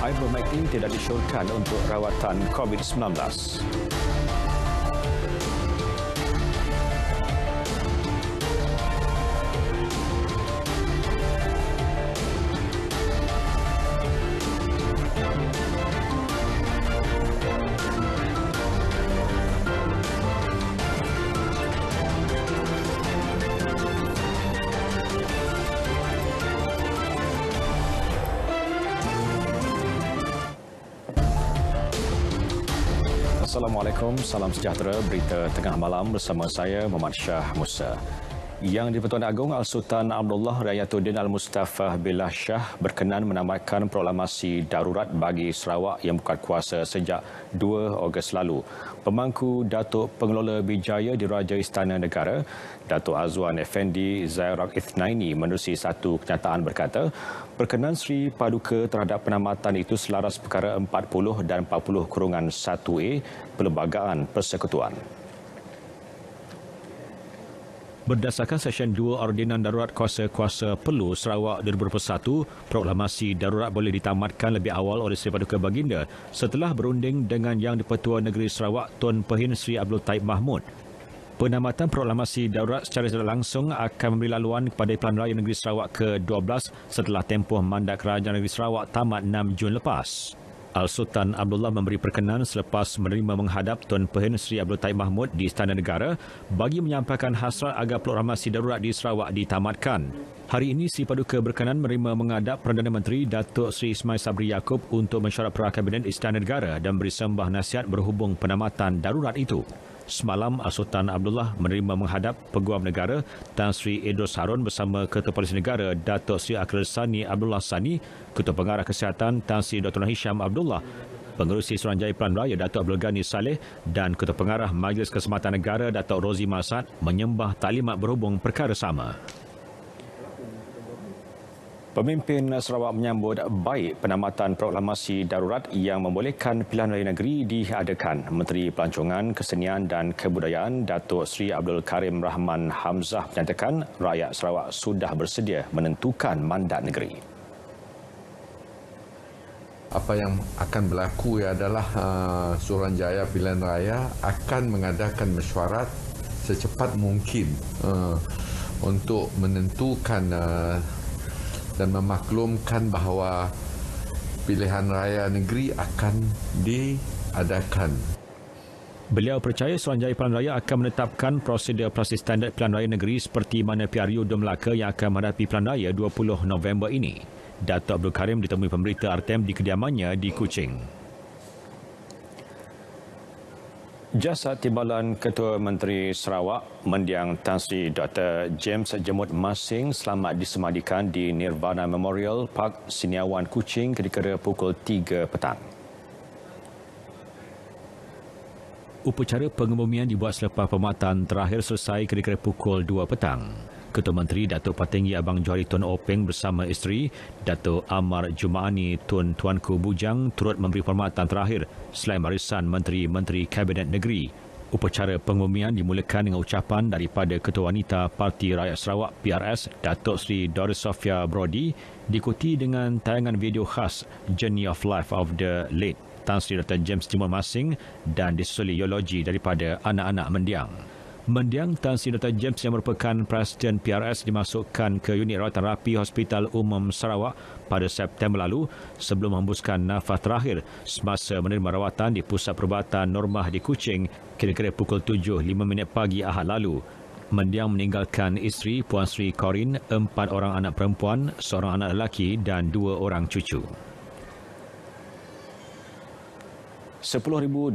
Ivermectin tidak disyorkan untuk rawatan COVID-19. Assalamualaikum, salam sejahtera. Berita tengah malam bersama saya, Muhammad Shah Musa. Yang di-Pertuan Agong Al-Sultan Abdullah Rayatuddin Al-Mustafa Billah Shah berkenan menamatkan proklamasi darurat bagi Sarawak yang bukan kuasa sejak 2 Ogos lalu. Pemangku Datuk Pengelola Bijaya Diraja Istana Negara, Datuk Azwan Effendi Zairak Ithnaini menerusi satu kenyataan berkata, berkenan Sri Paduka terhadap penamatan itu selaras perkara 40 dan 40/1A Perlembagaan Persekutuan. Berdasarkan Seksyen 2 Ordinan Darurat Kuasa-Kuasa Perlu Sarawak 2021, proklamasi darurat boleh ditamatkan lebih awal oleh Sri Paduka Baginda setelah berunding dengan Yang di-Pertua Negeri Sarawak Tun Pehin Sri Abdul Taib Mahmud. Penamatan proklamasi darurat secara tidak langsung akan memberi laluan kepada Pilihan Raya Negeri Sarawak ke-12 setelah tempoh mandat Kerajaan Negeri Sarawak tamat 6 Jun lepas. Al-Sultan Abdullah memberi perkenan selepas menerima menghadap Tun Pehin Sri Abdul Taib Mahmud di Istana Negara bagi menyampaikan hasrat agar proklamasi darurat di Sarawak ditamatkan. Hari ini, Sri Paduka berkenan menerima menghadap Perdana Menteri Datuk Seri Ismail Sabri Yaakob untuk mesyuarat Perah Kabinet Istana Negara dan beri sembah nasihat berhubung penamatan darurat itu. Semalam, Al-Sultan Abdullah menerima menghadap Peguam Negara Tan Sri Idrus Harun bersama Ketua Polisi Negara Datuk Seri Akhil Sani Abdullah Sani, Ketua Pengarah Kesihatan Tan Sri Dr. Hisham Abdullah, Pengerusi Suruhanjaya Pilihan Raya Datuk Abdul Ghani Saleh dan Ketua Pengarah Majlis Keselamatan Negara Datuk Rozi Masad menyembah taklimat berhubung perkara sama. Pemimpin Sarawak menyambut baik penamatan proklamasi darurat yang membolehkan pilihan raya negeri diadakan. Menteri Pelancongan, Kesenian dan Kebudayaan Datuk Seri Abdul Karim Rahman Hamzah menyatakan rakyat Sarawak sudah bersedia menentukan mandat negeri. Apa yang akan berlaku adalah Suruhanjaya Pilihan Raya akan mengadakan mesyuarat secepat mungkin untuk menentukan dan memaklumkan bahawa pilihan raya negeri akan diadakan. Beliau percaya Suruhanjaya Pilihan Raya akan menetapkan prosedur standard pilihan raya negeri seperti mana PRU Dun Melaka yang akan menghadapi pilihan raya 20 November ini. Datuk Abdul Karim ditemui pemberita RTM di kediamannya di Kuching. Jasad Timbalan Ketua Menteri Sarawak Mendiang Tan Sri Dr. James Jemut Masing selamat disemadikan di Nirvana Memorial Park Siniawan Kuching kira-kira pukul 3 petang. Upacara pengebumian dibuat selepas perkhidmatan terakhir selesai kira-kira pukul 2 petang. Ketua Menteri Datuk Patinggi Abang Johari Tun Openg bersama isteri Datuk Amar Jumaani Tun Tuanku Bujang turut memberi perkhidmatan terakhir selain barisan Menteri-Menteri Kabinet Negeri. Upacara pengebumian dimulakan dengan ucapan daripada Ketua Wanita Parti Rakyat Sarawak PRS Datuk Seri Doris Sofia Brody diikuti dengan tayangan video khas Journey of Life of the late Tan Sri Dr. James Jemut Masing dan disusuli eulogi daripada anak-anak mendiang. Mendiang Tan Sri Dr. James yang merupakan Presiden PRS dimasukkan ke unit rawatan rapi Hospital Umum Sarawak pada September lalu sebelum menghembuskan nafas terakhir semasa menerima rawatan di Pusat Perubatan Normah di Kuching kira-kira pukul 7.05 pagi Ahad lalu. Mendiang meninggalkan isteri Puan Sri Corin, 4 orang anak perempuan, seorang anak lelaki dan 2 orang cucu. 10,200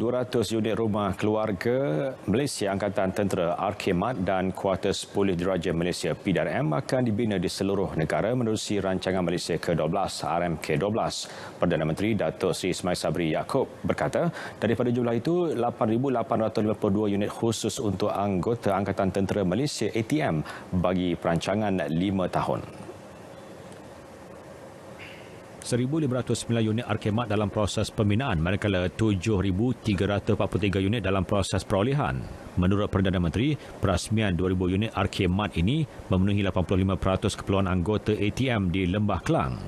unit rumah keluarga Malaysia Angkatan Tentera RKMAT dan kuartus Polis Diraja Malaysia PDRM akan dibina di seluruh negara menerusi rancangan Malaysia ke-12 RMK-12. Perdana Menteri Datuk Seri Ismail Sabri Yaakob berkata, daripada jumlah itu 8,852 unit khusus untuk anggota Angkatan Tentera Malaysia ATM bagi perancangan 5 tahun. 1,509 unit RKMAT dalam proses pembinaan manakala 7,343 unit dalam proses perolehan. Menurut Perdana Menteri, perasmian 2,000 unit RKMAT ini memenuhi 85% keperluan anggota ATM di Lembah Kelang.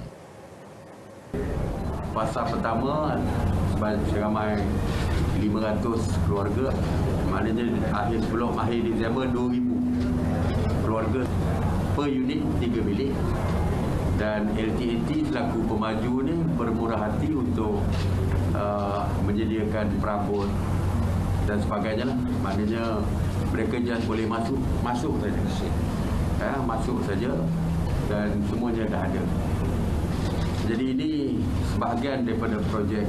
fasa pertama seramai 500 keluarga. Maknanya sebelum akhir Disember 2,000 keluarga per unit 3 bilik. Dan LTAT selaku pemaju ni bermurah hati untuk menyediakan perabot dan sebagainya lah. Maknanya mereka just boleh masuk saja. Masuk saja dan semuanya dah ada. Jadi ini sebahagian daripada projek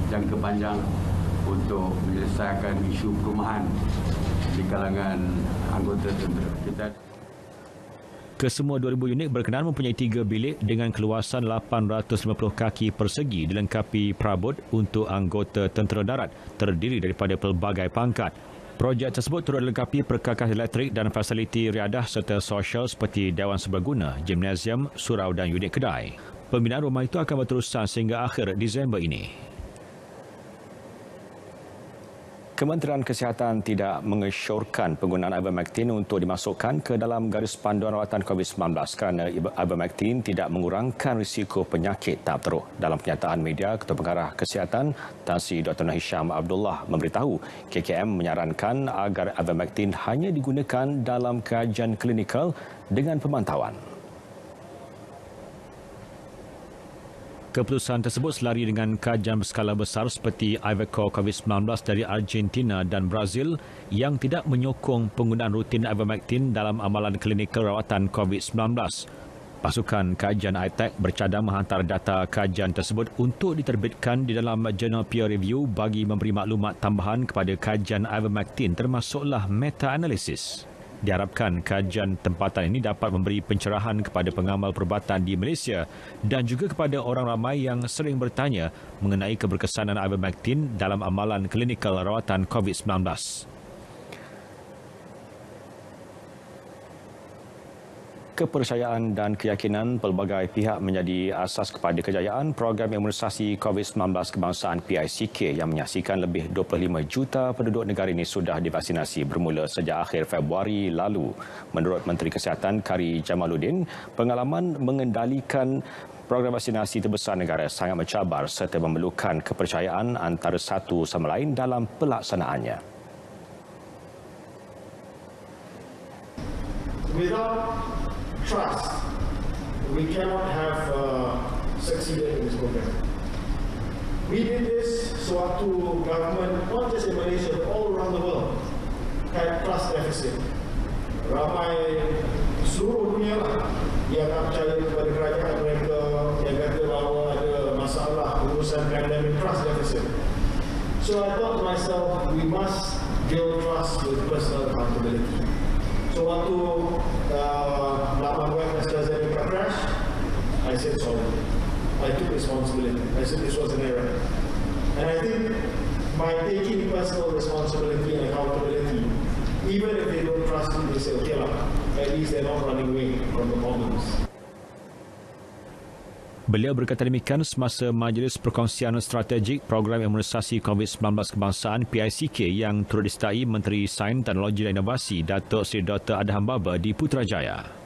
jangka panjang untuk menyelesaikan isu perumahan di kalangan anggota tentera. Kesemua 2,000 unit berkenaan mempunyai 3 bilik dengan keluasan 850 kaki persegi dilengkapi perabot untuk anggota tentera darat terdiri daripada pelbagai pangkat. Projek tersebut turut dilengkapi perkakas elektrik dan fasiliti riadah serta sosial seperti Dewan Serbaguna, gimnasium, surau dan unit kedai. Pembinaan rumah itu akan berterusan sehingga akhir Disember ini. Kementerian Kesihatan tidak mengesyorkan penggunaan ivermectin untuk dimasukkan ke dalam garis panduan rawatan COVID-19 kerana ivermectin tidak mengurangkan risiko penyakit tahap teruk. Dalam pernyataan media, Ketua Pengarah Kesihatan Tan Sri Dr. Hisham Abdullah memberitahu KKM menyarankan agar ivermectin hanya digunakan dalam kajian klinikal dengan pemantauan. Keputusan tersebut selari dengan kajian berskala besar seperti Ivercor COVID-19 dari Argentina dan Brazil yang tidak menyokong penggunaan rutin ivermectin dalam amalan klinikal rawatan COVID-19. Pasukan kajian ITEC bercadang menghantar data kajian tersebut untuk diterbitkan di dalam jurnal peer review bagi memberi maklumat tambahan kepada kajian ivermectin termasuklah meta-analisis. Diharapkan kajian tempatan ini dapat memberi pencerahan kepada pengamal perubatan di Malaysia dan juga kepada orang ramai yang sering bertanya mengenai keberkesanan ivermectin dalam amalan klinikal rawatan COVID-19. Kepercayaan dan keyakinan pelbagai pihak menjadi asas kepada kejayaan program imunisasi COVID-19 kebangsaan PICK yang menyaksikan lebih 25 juta penduduk negara ini sudah divaksinasi bermula sejak akhir Februari lalu. Menurut Menteri Kesihatan Kari Jamaluddin, pengalaman mengendalikan program vaksinasi terbesar negara sangat mencabar serta memerlukan kepercayaan antara satu sama lain dalam pelaksanaannya. Trust, we cannot have succeeded in this program. We did this sewaktu government, not just in Malaysia, but all around the world, had trust deficit. Ramai seluruh dunia yang tak percaya kepada kerajaan mereka, yang kata bahawa ada masalah urusan pandemic trust deficit. So I thought to myself, we must build trust with personal accountability. So waktu laman web AstraZeneca crash, I said sorry. I took responsibility. I said this was an error. And I think by taking personal responsibility and accountability, even if they don't trust me, they say, okay lah, at least they're not running away from the problems. Beliau berkata demikian semasa Majlis Perkongsian Strategik Program Imunisasi COVID-19 Kebangsaan PICK yang turut disertai Menteri Sains, Teknologi dan Inovasi Datuk Seri Dr. Adham Baba di Putrajaya.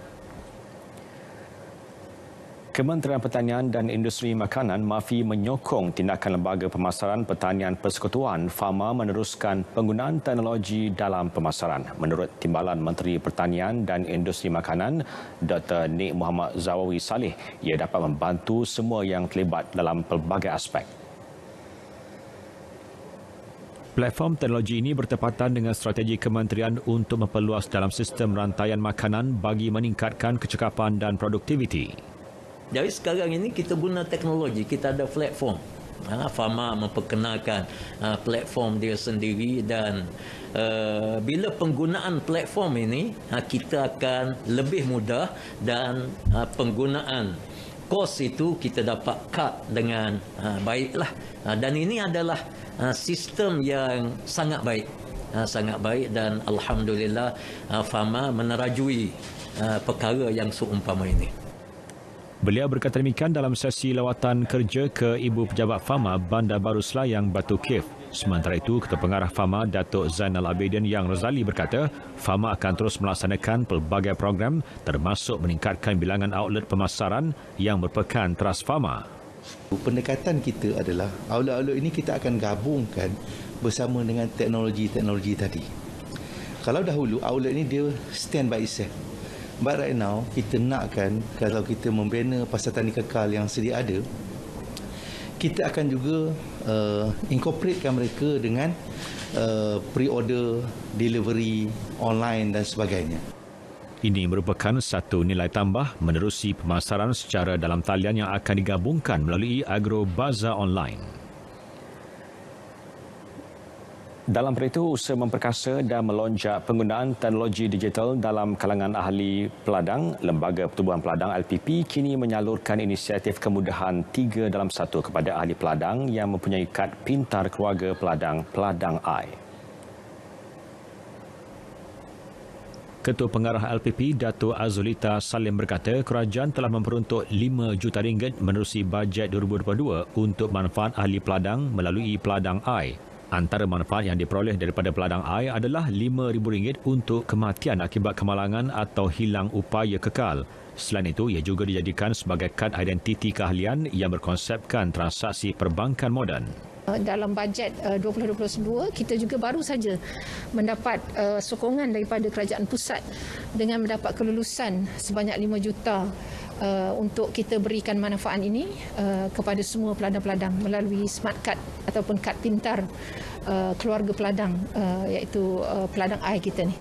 Kementerian Pertanian dan Industri Makanan MAFI menyokong tindakan Lembaga Pemasaran Pertanian Persekutuan FAMA meneruskan penggunaan teknologi dalam pemasaran. Menurut Timbalan Menteri Pertanian dan Industri Makanan, Dr. Nik Muhammad Zawawi Saleh, ia dapat membantu semua yang terlibat dalam pelbagai aspek. Platform teknologi ini bertepatan dengan strategi kementerian untuk memperluas dalam sistem rantaian makanan bagi meningkatkan kecekapan dan produktiviti. Jadi sekarang ini kita guna teknologi, kita ada platform. FAMA memperkenalkan platform dia sendiri dan bila penggunaan platform ini kita akan lebih mudah dan penggunaan kos itu kita dapat cut dengan baiklah. Dan ini adalah sistem yang sangat baik dan alhamdulillah FAMA menerajui perkara yang seumpama ini. Beliau berkata demikian dalam sesi lawatan kerja ke Ibu Pejabat FAMA Bandar Baru Selayang, Batu Cave. Sementara itu, Ketua Pengarah FAMA Datuk Zainal Abidin Yang Razali berkata, FAMA akan terus melaksanakan pelbagai program termasuk meningkatkan bilangan outlet pemasaran yang merupakan teras FAMA. Pendekatan kita adalah outlet-outlet ini kita akan gabungkan bersama dengan teknologi-teknologi tadi. Kalau dahulu outlet ini dia stand by itself. But right now kita nakkan kalau kita membina pasar tani kekal yang sedia ada, kita akan juga incorporatekan mereka dengan pre-order, delivery, online dan sebagainya. Ini merupakan satu nilai tambah menerusi pemasaran secara dalam talian yang akan digabungkan melalui Agro Bazaar Online. Dalam peritu, usaha memperkasa dan melonjak penggunaan teknologi digital dalam kalangan ahli peladang, Lembaga Pertubuhan Peladang LPP kini menyalurkan inisiatif kemudahan 3 dalam 1 kepada ahli peladang yang mempunyai kad pintar keluarga peladang Peladang I. Ketua Pengarah LPP, Dato' Azulita Salim berkata kerajaan telah memperuntuk RM5 juta menerusi bajet 2022 untuk manfaat ahli peladang melalui Peladang I. Antara manfaat yang diperoleh daripada Peladang I adalah RM5,000 untuk kematian akibat kemalangan atau hilang upaya kekal. Selain itu, ia juga dijadikan sebagai kad identiti keahlian yang berkonsepkan transaksi perbankan moden. Dalam bajet 2022, kita juga baru saja mendapat sokongan daripada kerajaan pusat dengan mendapat kelulusan sebanyak 5 juta untuk kita berikan manfaat ini kepada semua peladang-peladang melalui smart card ataupun kad pintar keluarga peladang, iaitu Peladang I kita ni.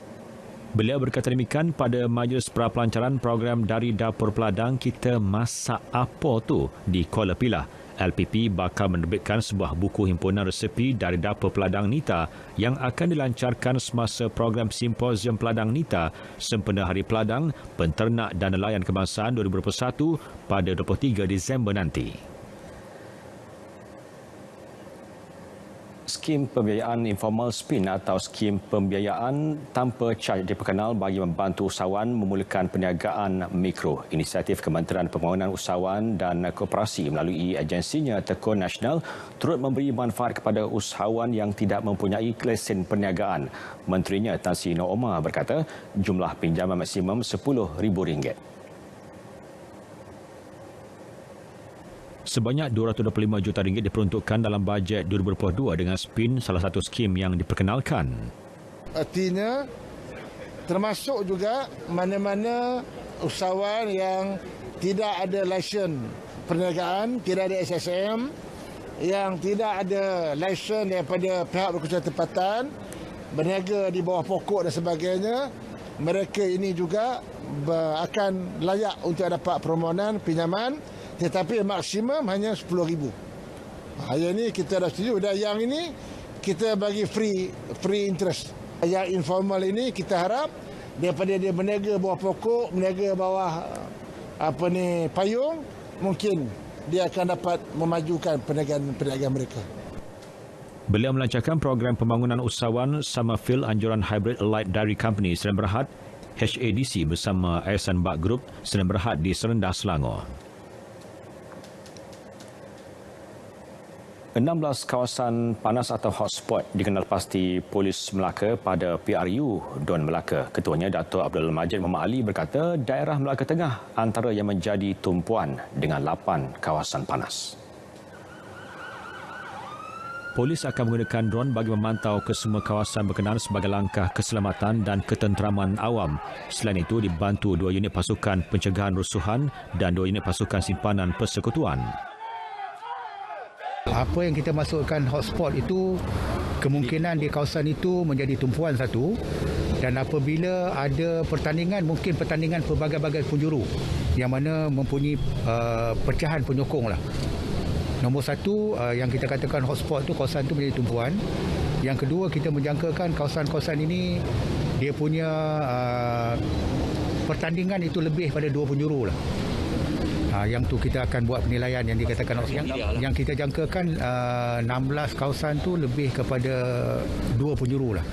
Beliau berkata demikian pada majlis prapelancaran program Dari Dapur Peladang Kita Masak Apa Tu di Kuala Pilah. LPP bakal menerbitkan sebuah buku himpunan resepi Dari Dapur Peladang Nita yang akan dilancarkan semasa program Simposium Peladang Nita sempena Hari Peladang, Penternak dan Nelayan Kebangsaan 2021 pada 23 Disember nanti. Skim pembiayaan informal SPIN atau skim pembiayaan tanpa caj diperkenal bagi membantu usahawan memulakan perniagaan mikro. Inisiatif Kementerian Pembangunan Usahawan dan Koperasi melalui agensinya Tekun Nasional turut memberi manfaat kepada usahawan yang tidak mempunyai lesen perniagaan. Menterinya Tan Sri Nur Omar berkata jumlah pinjaman maksimum RM10,000. Sebanyak RM225 juta diperuntukkan dalam bajet 2022 dengan SPIN, salah satu skim yang diperkenalkan. Artinya termasuk juga mana-mana usahawan yang tidak ada lesen perniagaan, tidak ada SSM, yang tidak ada lesen daripada pihak berkuasa tempatan, berniaga di bawah pokok dan sebagainya, mereka ini juga akan layak untuk dapat permohonan pinjaman, tetapi maksimum hanya RM10,000. Yang ini kita dah setuju, dan yang ini kita bagi free interest. Yang informal ini kita harap daripada dia berniaga bawah pokok, berniaga bawah payung, mungkin dia akan dapat memajukan perniagaan mereka. Beliau melancarkan program pembangunan usahawan Summerfield Anjuran Hybrid Allied Dairy Company Sdn Bhd HADC bersama Ayasan Bak Group Sdn Bhd di Serendah, Selangor. 16 kawasan panas atau hotspot dikenal pasti Polis Melaka pada PRU Don Melaka. Ketuanya Dato' Abdul Majid Muhammad Ali berkata daerah Melaka Tengah antara yang menjadi tumpuan dengan 8 kawasan panas. Polis akan menggunakan dron bagi memantau ke semua kawasan berkenaan sebagai langkah keselamatan dan ketenteraman awam. Selain itu, dibantu 2 unit pasukan pencegahan rusuhan dan 2 unit pasukan simpanan persekutuan. Apa yang kita masukkan hotspot itu, kemungkinan di kawasan itu menjadi tumpuan satu, dan apabila ada pertandingan, mungkin pertandingan pelbagai-bagai penjuru yang mana mempunyai pecahan penyokong lah. Nombor satu, yang kita katakan hotspot itu, kawasan itu menjadi tumpuan. Yang kedua, kita menjangkakan kawasan-kawasan ini dia punya pertandingan itu lebih pada 2 penjuru lah. Yang tu kita akan buat penilaian yang dikatakan yang kita jangkakan 16 kawasan tu lebih kepada 2 penjuru lah.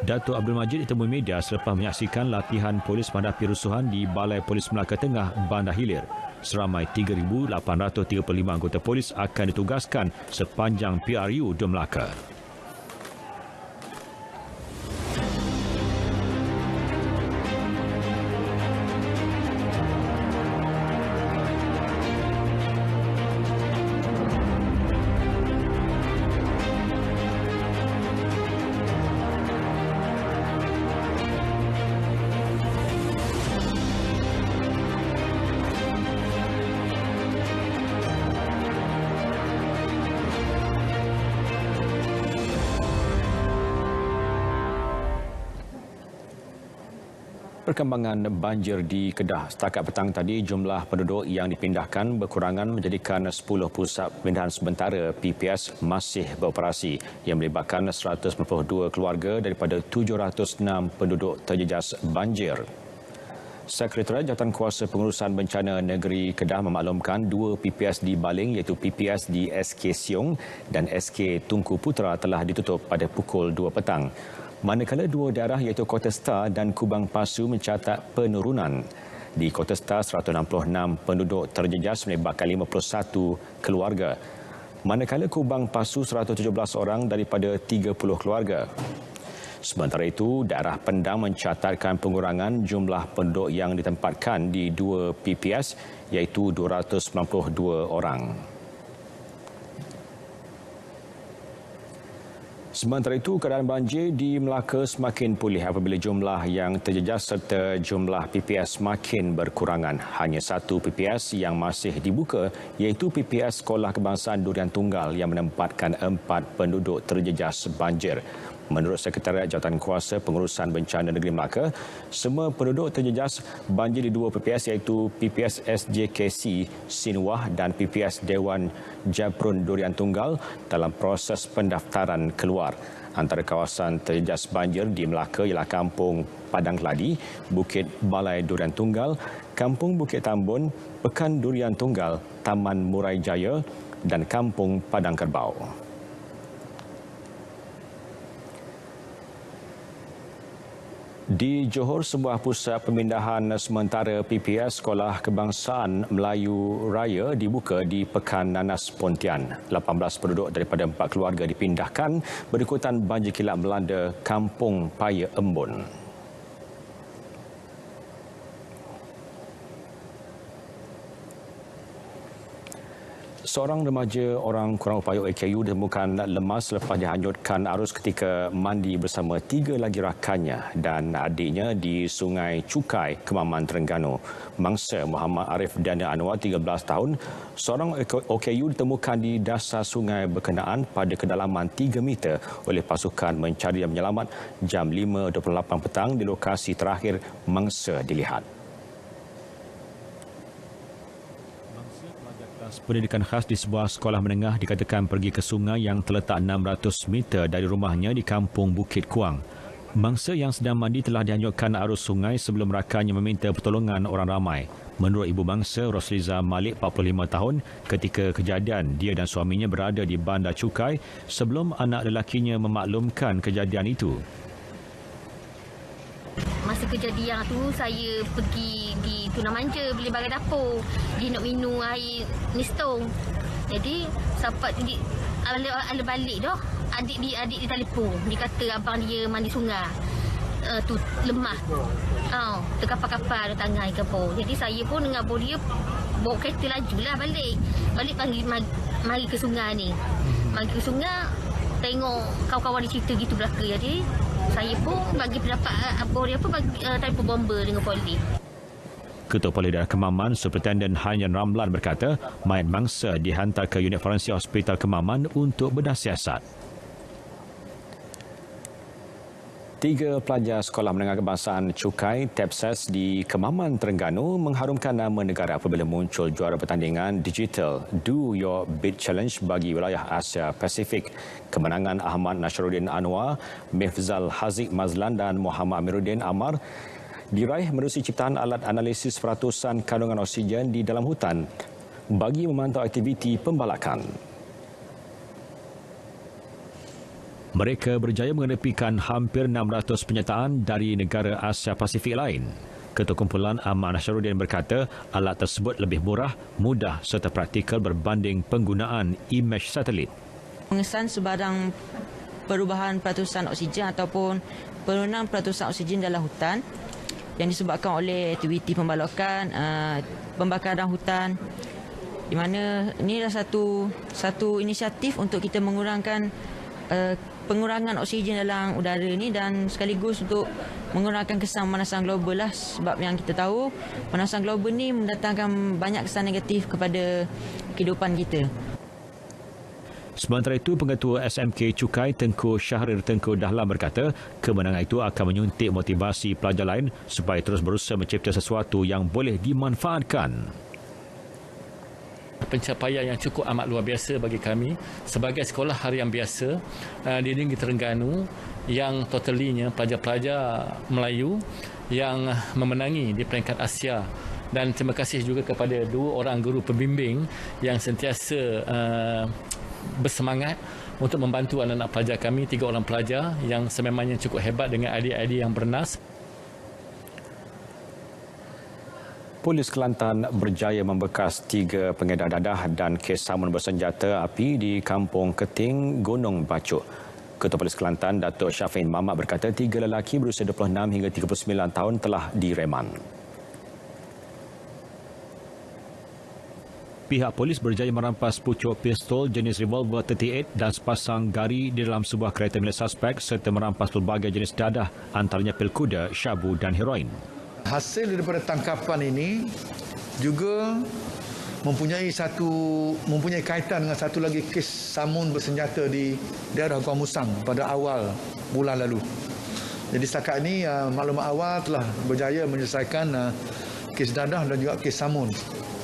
Dato' Abdul Majid ditemui media selepas menyaksikan latihan polis menghadapi rusuhan di Balai Polis Melaka Tengah, Bandar Hilir. Seramai 3,835 anggota polis akan ditugaskan sepanjang PRU Don Melaka. perkembangan banjir di Kedah. Setakat petang tadi, jumlah penduduk yang dipindahkan berkurangan menjadikan 10 pusat pemindahan sementara PPS masih beroperasi yang melibatkan 192 keluarga daripada 706 penduduk terjejas banjir. Sekretariat Jawatankuasa Pengurusan Bencana Negeri Kedah memaklumkan 2 PPS di Baling iaitu PPS di SK Siong dan SK Tunku Putra telah ditutup pada pukul 2 petang. Manakala 2 daerah iaitu Kota Star dan Kubang Pasu mencatat penurunan. Di Kota Star, 166 penduduk terjejas melibatkan 51 keluarga. Manakala Kubang Pasu, 117 orang daripada 30 keluarga. Sementara itu, daerah Pendang mencatatkan pengurangan jumlah penduduk yang ditempatkan di 2 PPS iaitu 292 orang. Sementara itu, keadaan banjir di Melaka semakin pulih apabila jumlah yang terjejas serta jumlah PPS makin berkurangan. Hanya 1 PPS yang masih dibuka iaitu PPS Sekolah Kebangsaan Durian Tunggal yang menempatkan 4 penduduk terjejas banjir. Menurut Sekretariat Jawatankuasa Pengurusan Bencana Negeri Melaka, semua penduduk terjejas banjir di 2 PPS iaitu PPS SJKC Sinwah dan PPS Dewan Jabrun Durian Tunggal dalam proses pendaftaran keluar. Antara kawasan terjejas banjir di Melaka ialah Kampung Padang Keladi, Bukit Balai Durian Tunggal, Kampung Bukit Tambun, Pekan Durian Tunggal, Taman Murai Jaya dan Kampung Padang Kerbau. Di Johor, sebuah pusat pemindahan sementara PPS Sekolah Kebangsaan Melayu Raya dibuka di Pekan Nanas Pontian. 18 penduduk daripada 4 keluarga dipindahkan berikutan banjir kilat melanda Kampung Paya Embun. Seorang remaja orang kurang upaya OKU ditemukan lemas selepas dihanyutkan arus ketika mandi bersama 3 lagi rakannya dan adiknya di Sungai Cukai, Kemaman, Terengganu. Mangsa Muhammad Arif Dana Anwar, 13 tahun, seorang OKU ditemukan di dasar sungai berkenaan pada kedalaman 3 meter oleh pasukan mencari dan menyelamat jam 5.28 petang di lokasi terakhir mangsa dilihat. Pendidikan khas di sebuah sekolah menengah dikatakan pergi ke sungai yang terletak 600 meter dari rumahnya di Kampung Bukit Kuang. Mangsa yang sedang mandi telah dihanyutkan arus sungai sebelum rakannya meminta pertolongan orang ramai. Menurut ibu mangsa, Rosliza Malik, 45 tahun, ketika kejadian dia dan suaminya berada di Bandar Cukai sebelum anak lelakinya memaklumkan kejadian itu. Masa kejadian tu saya pergi di Tuna Manja beli barang dapur. Dia nak minum air nistong. Jadi sampai ala balik dah. Adik dia telefon. Dia kata abang dia mandi sungai. Tu lemah. Terkapar-kapar tangan ke apa. Jadi saya pun dengan abang dia bawa kereta lajulah balik. Balik panggil mari ke sungai ni. Mari ke sungai tengok kawan-kawan dia cerita gitu belaka. Jadi saya pun bagi pendapat abang dia pun bagi telefon bomba dengan polis. Ketua Polis Daerah Kemaman, Superintendent Hanyan Ramlan berkata, mayat mangsa dihantar ke unit forensik Hospital Kemaman untuk bedah siasat. 3 pelajar Sekolah Menengah Kebangsaan Cukai TEPSAS di Kemaman, Terengganu mengharumkan nama negara apabila muncul juara pertandingan digital Do Your Bit Challenge bagi wilayah Asia Pasifik. Kemenangan Ahmad Nasruddin Anwar, Mifzal Haziq Mazlan dan Muhammad Amiruddin Amar diraih menerusi ciptaan alat analisis peratusan kandungan oksigen di dalam hutan bagi memantau aktiviti pembalakan. Mereka berjaya mengenepikan hampir 600 penyertaan dari negara Asia Pasifik lain. Ketua Kumpulan Ahmad Nasruddin berkata alat tersebut lebih murah, mudah serta praktikal berbanding penggunaan imej satelit. Pengesahan sebarang perubahan peratusan oksigen ataupun penurunan peratusan oksigen dalam hutan yang disebabkan oleh aktiviti pembalakan, pembakaran hutan, di mana ini adalah satu inisiatif untuk kita mengurangkan pengurangan oksigen dalam udara ini dan sekaligus untuk mengurangkan kesan pemanasan global lah, sebab yang kita tahu pemanasan global ni mendatangkan banyak kesan negatif kepada kehidupan kita. Sementara itu, Pengetua SMK Cukai Tengku Syahrir Tengku Dahlan berkata kemenangan itu akan menyuntik motivasi pelajar lain supaya terus berusaha mencipta sesuatu yang boleh dimanfaatkan. Pencapaian yang cukup amat luar biasa bagi kami sebagai sekolah harian biasa di negeri Terengganu yang totalinya pelajar-pelajar Melayu yang memenangi di peringkat Asia. Dan terima kasih juga kepada 2 orang guru pembimbing yang sentiasa bersemangat untuk membantu anak-anak pelajar kami, 3 orang pelajar yang sememangnya cukup hebat dengan idea-idea yang bernas. Polis Kelantan berjaya membekas 3 pengedar dadah dan kes samun bersenjata api di Kampung Keting, Gunung Bacok. Ketua Polis Kelantan, Datuk Syafin Mamat berkata 3 lelaki berusia 26 hingga 39 tahun telah direman. Pihak polis berjaya merampas pucuk pistol jenis revolver 38 dan sepasang gari di dalam sebuah kereta milik suspek serta merampas pelbagai jenis dadah antaranya pil kuda, syabu dan heroin. Hasil daripada tangkapan ini juga mempunyai kaitan dengan satu lagi kes samun bersenjata di daerah Gua Musang pada awal bulan lalu. Jadi setakat ini maklumat awal telah berjaya menyelesaikan kes dadah dan juga kes samun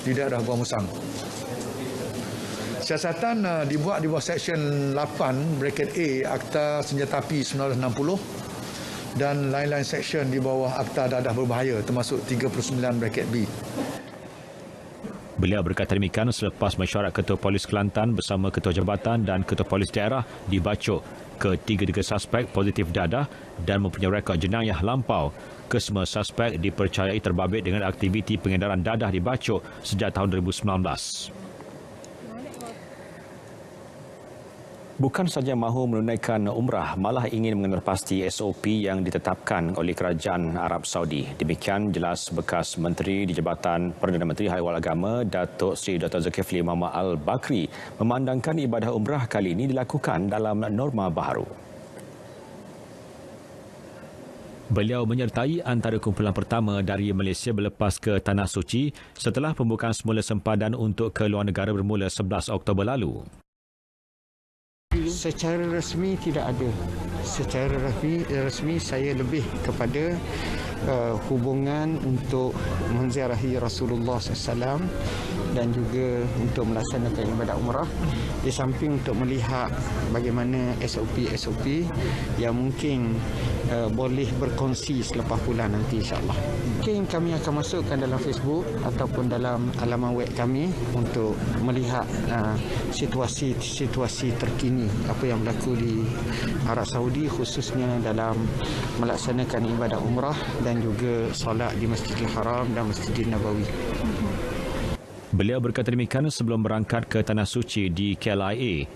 di daerah Gua Musang. Siasatan dibuat di bawah Seksyen 8 bracket A Akta Senjata Api 1960 dan lain-lain seksyen di bawah Akta Dadah Berbahaya termasuk 39 bracket B. Beliau berkata demikian selepas mesyuarat Ketua Polis Kelantan bersama Ketua Jabatan dan Ketua Polis Daerah di Bacok. Ketiga-tiga suspek positif dadah dan mempunyai rekod jenayah lampau. Kesemua suspek dipercayai terbabit dengan aktiviti pengedaran dadah di Bacok sejak tahun 2019. Bukan saja mahu menunaikan umrah, malah ingin mengenal pasti SOP yang ditetapkan oleh Kerajaan Arab Saudi. Demikian jelas bekas Menteri di Jabatan Perdana Menteri Haiwal Agama, Datuk Seri Dr. Zulkifli Muhammad Al-Bakri, memandangkan ibadah umrah kali ini dilakukan dalam norma baharu. Beliau menyertai antara kumpulan pertama dari Malaysia berlepas ke Tanah Suci setelah pembukaan semula sempadan untuk ke luar negara bermula 11 Oktober lalu. Secara rasmi tidak ada. Secara rasmi saya lebih kepada hubungan untuk menziarahi Rasulullah SAW dan juga untuk melaksanakan ibadat umrah di samping untuk melihat bagaimana SOP yang mungkin boleh berkongsi selepas bulan nanti insyaAllah. Mungkin kami akan masukkan dalam Facebook ataupun dalam alaman web kami untuk melihat situasi terkini apa yang berlaku di Arab Saudi khususnya dalam melaksanakan ibadat umrah dan juga solat di Masjidil Haram dan Masjidil Nabawi. Beliau berkata demikian sebelum berangkat ke Tanah Suci di KLIA.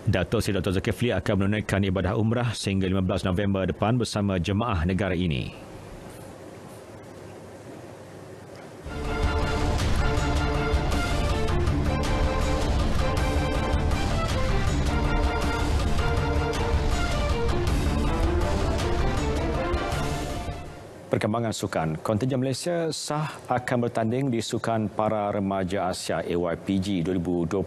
Datuk Seri Dr. Zulkifli akan menunaikan ibadah umrah sehingga 15 November depan bersama jemaah negara ini. Perkembangan sukan, kontingen Malaysia sah akan bertanding di Sukan Para Remaja Asia AYPG 2021.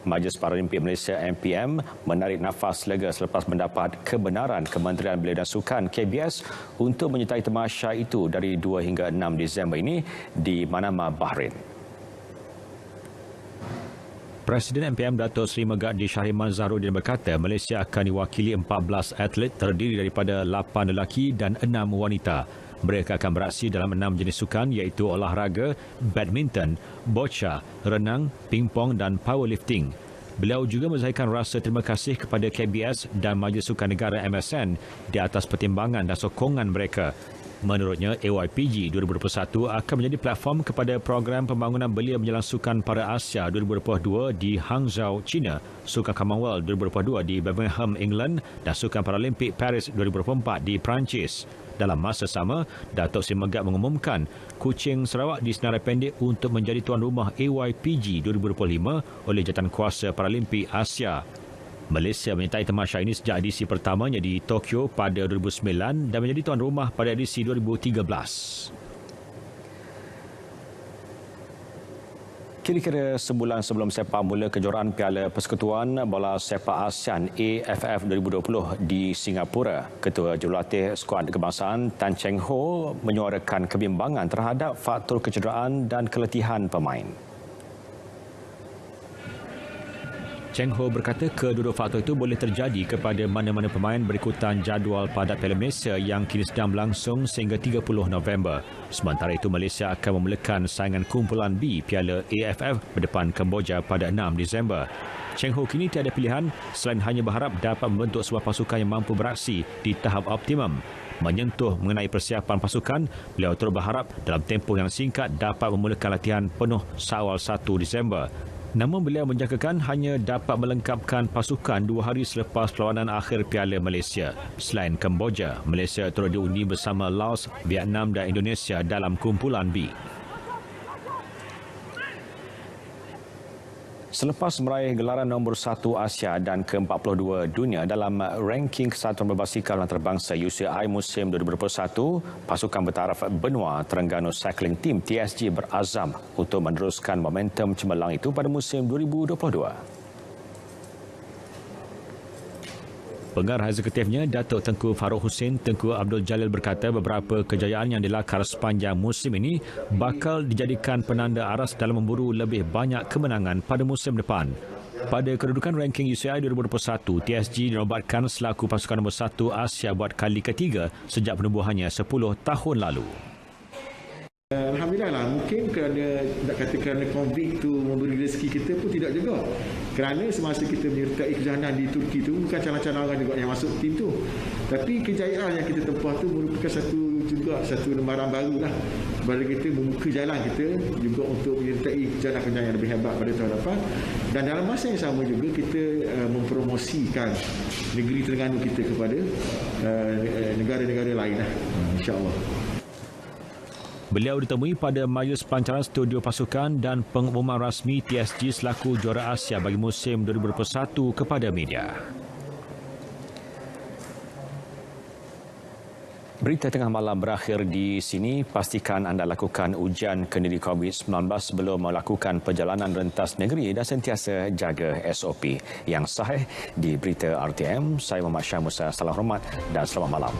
Majlis Paralimpik Malaysia MPM menarik nafas lega selepas mendapat kebenaran Kementerian Belia dan Sukan KBS untuk menyertai tamasya itu dari 2 hingga 6 Disember ini di Manama, Bahrain. Presiden MPM Datuk Seri Megadi Syahriman Zahrudin berkata Malaysia akan diwakili 14 atlet terdiri daripada 8 lelaki dan 6 wanita. Mereka akan beraksi dalam 6 jenis sukan iaitu olahraga, badminton, boccia, renang, pingpong dan powerlifting. Beliau juga menzahirkan rasa terima kasih kepada KBS dan Majlis Sukan Negara MSN di atas pertimbangan dan sokongan mereka. Menurutnya, AYPG 2021 akan menjadi platform kepada program pembangunan belia menjelang Sukan Para Asia 2022 di Hangzhou, China, Sukan Commonwealth 2022 di Birmingham, England dan Sukan Paralimpik Paris 2024 di Perancis. Dalam masa sama, Datuk Seri Megat mengumumkan Kuching Sarawak disenarai pendek untuk menjadi tuan rumah AYPG 2025 oleh Jawatankuasa Paralimpik Asia. Malaysia menyertai tamasya ini sejak edisi pertamanya di Tokyo pada 2009 dan menjadi tuan rumah pada edisi 2013. Kira-kira sebulan sebelum sepak mula kejuaraan Piala Persekutuan Bola Sepak ASEAN AFF 2020 di Singapura, Ketua Jurulatih Skuad Kebangsaan Tan Cheng Ho menyuarakan kebimbangan terhadap faktor kecederaan dan keletihan pemain. Cheng Ho berkata kedua-dua faktor itu boleh terjadi kepada mana-mana pemain berikutan jadual padat Piala Malaysia yang kini sedang berlangsung sehingga 30 November. Sementara itu, Malaysia akan memulakan saingan kumpulan B Piala AFF berdepan Kemboja pada 6 Disember. Cheng Ho kini tiada pilihan selain hanya berharap dapat membentuk sebuah pasukan yang mampu beraksi di tahap optimum. Menyentuh mengenai persiapan pasukan, beliau terus berharap dalam tempoh yang singkat dapat memulakan latihan penuh seawal 1 Disember. Namun beliau menjangkakan hanya dapat melengkapkan pasukan 2 hari selepas perlawanan akhir Piala Malaysia. Selain Kemboja, Malaysia turut diundi bersama Laos, Vietnam dan Indonesia dalam kumpulan B. Selepas meraih gelaran nombor 1 Asia dan ke-42 dunia dalam ranking Kesatuan Berbasikal Antarabangsa UCI musim 2021, pasukan bertaraf benua Terengganu Cycling Team TSG berazam untuk meneruskan momentum cemerlang itu pada musim 2022. Pengarah eksekutifnya, Datuk Tengku Farouk Hussein Tengku Abdul Jalil berkata beberapa kejayaan yang dilakar sepanjang musim ini bakal dijadikan penanda aras dalam memburu lebih banyak kemenangan pada musim depan. Pada kedudukan ranking UCI 2021, TSG dinobatkan selaku pasukan nombor 1 Asia buat kali ketiga sejak penubuhannya 10 tahun lalu. Alhamdulillah lah, mungkin kerana nak kata kerana COVID tu memberi rezeki kita pun tidak juga. Kerana semasa kita menyertai kejohanan di Turki tu bukan calon-calon orang juga yang masuk tim tu. Tapi kejayaan yang kita tempah tu merupakan satu lembaran baru lah bagi kita membuka jalan kita juga untuk menyertai kejohanan-kejohanan yang lebih hebat pada tahun depan. Dan dalam masa yang sama juga kita mempromosikan negeri Terengganu kita kepada negara-negara lain lah, insya-Allah. Beliau ditemui pada majlis pelancaran studio pasukan dan pengumuman rasmi TSG selaku juara Asia bagi musim 2021 kepada media. Berita tengah malam berakhir di sini. Pastikan anda lakukan ujian kendiri COVID-19 sebelum melakukan perjalanan rentas negeri dan sentiasa jaga SOP. Yang sahih di Berita RTM, saya Muhammad Syah Musa. Salam hormat dan selamat malam.